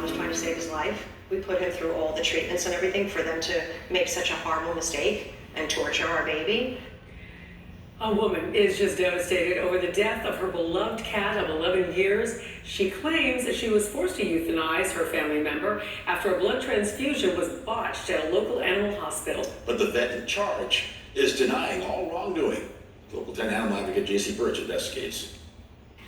was trying to save his life. We put him through all the treatments and everything for them to make such a horrible mistake and torture our baby. A woman is just devastated over the death of her beloved cat of 11 years. She claims that she was forced to euthanize her family member after a blood transfusion was botched at a local animal hospital. But the vet in charge is denying all wrongdoing. Local 10 animal advocate J.C. Birch investigates.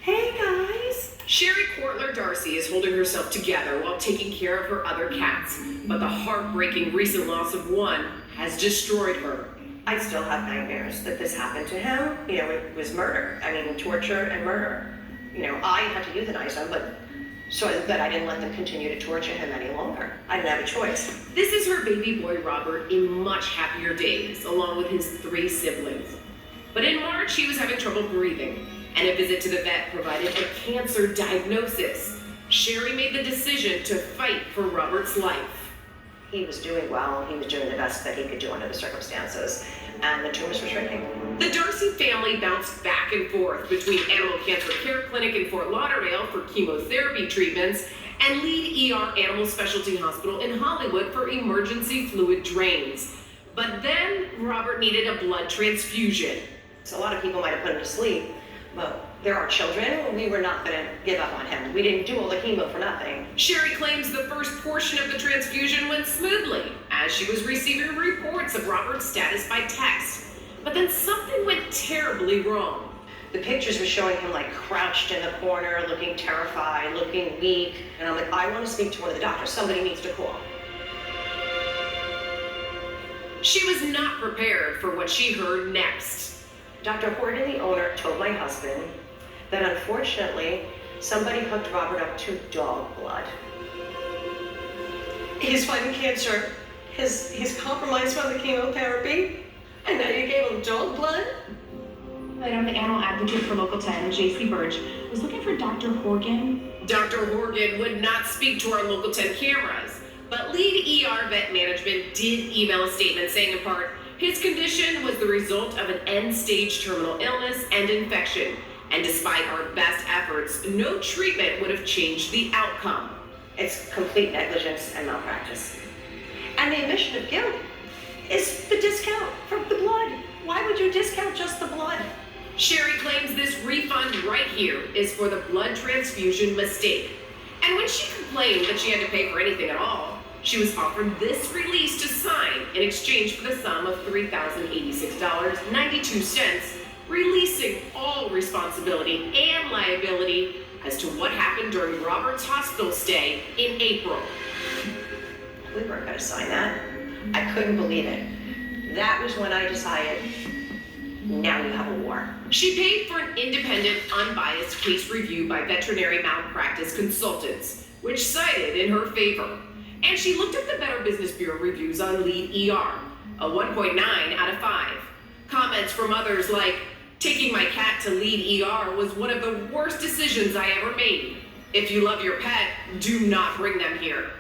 Hey guys! Sherry Cortler-Darcy is holding herself together while taking care of her other cats, but the heartbreaking recent loss of one has destroyed her. I still have nightmares that this happened to him. You know, it was murder. I mean, torture and murder. You know, I had to euthanize him, but so that I didn't let them continue to torture him any longer. I didn't have a choice. This is her baby boy Robert in much happier days, along with his 3 siblings. But in March, he was having trouble breathing, and a visit to the vet provided a cancer diagnosis. Sherry made the decision to fight for Robert's life. He was doing well. He was doing the best that he could do under the circumstances, and the tumors were shrinking. The Darcy family bounced back and forth between Animal Cancer Care Clinic in Fort Lauderdale for chemotherapy treatments and LeadER Animal Specialty Hospital in Hollywood for emergency fluid drains. But then Robert needed a blood transfusion. So a lot of people might have put him to sleep, but there are children. We were not going to give up on him. We didn't do all the chemo for nothing. Sherry claims the first portion of the transfusion went smoothly as she was receiving reports of Robert's status by text. But then something went terribly wrong. The pictures were showing him like crouched in the corner, looking terrified, looking weak. And I'm like, I want to speak to one of the doctors. Somebody needs to call. She was not prepared for what she heard next. Dr. Horton, the owner, told my husband that unfortunately somebody hooked Robert up to dog blood. He's fighting cancer. He's compromised by the chemotherapy, and now you gave him dog blood? I'm the animal advocate for Local 10, J.C. Birch. Was looking for Dr. Horgan. Dr. Horgan would not speak to our Local 10 cameras, but LeadER Vet Management did email a statement saying in part, his condition was the result of an end-stage terminal illness and infection, and despite our best efforts, no treatment would have changed the outcome. It's complete negligence and malpractice. And the admission of guilt is the discount from the blood. Why would you discount just the blood? Sherry claims this refund right here is for the blood transfusion mistake. And when she complained that she had to pay for anything at all, she was offered this release to sign in exchange for the sum of $3,086.92, releasing all responsibility and liability as to what happened during Robert's hospital stay in April. We weren't going to sign that. I couldn't believe it. That was when I decided, now you have a war. She paid for an independent, unbiased case review by veterinary malpractice consultants, which cited in her favor. And she looked at the Better Business Bureau reviews on LeadER, a 1.9 out of 5. Comments from others like, taking my cat to LeadER was one of the worst decisions I ever made. If you love your pet, do not bring them here.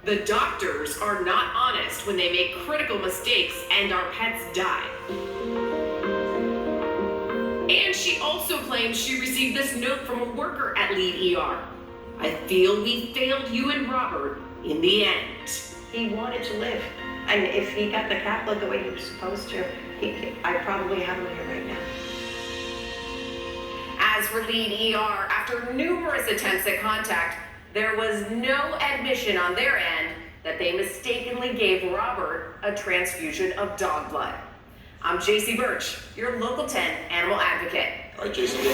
The doctors are not honest when they make critical mistakes and our pets die. And she also claims she received this note from a worker at LeadER. I feel we failed you and Robert in the end. He wanted to live. And if he got the cat blood the way he was supposed to, I probably have him here right now. As for LeadER, after numerous attempts at contact, there was no admission on their end that they mistakenly gave Robert a transfusion of dog blood. I'm J.C. Birch, your Local 10 animal advocate. All right, Jason.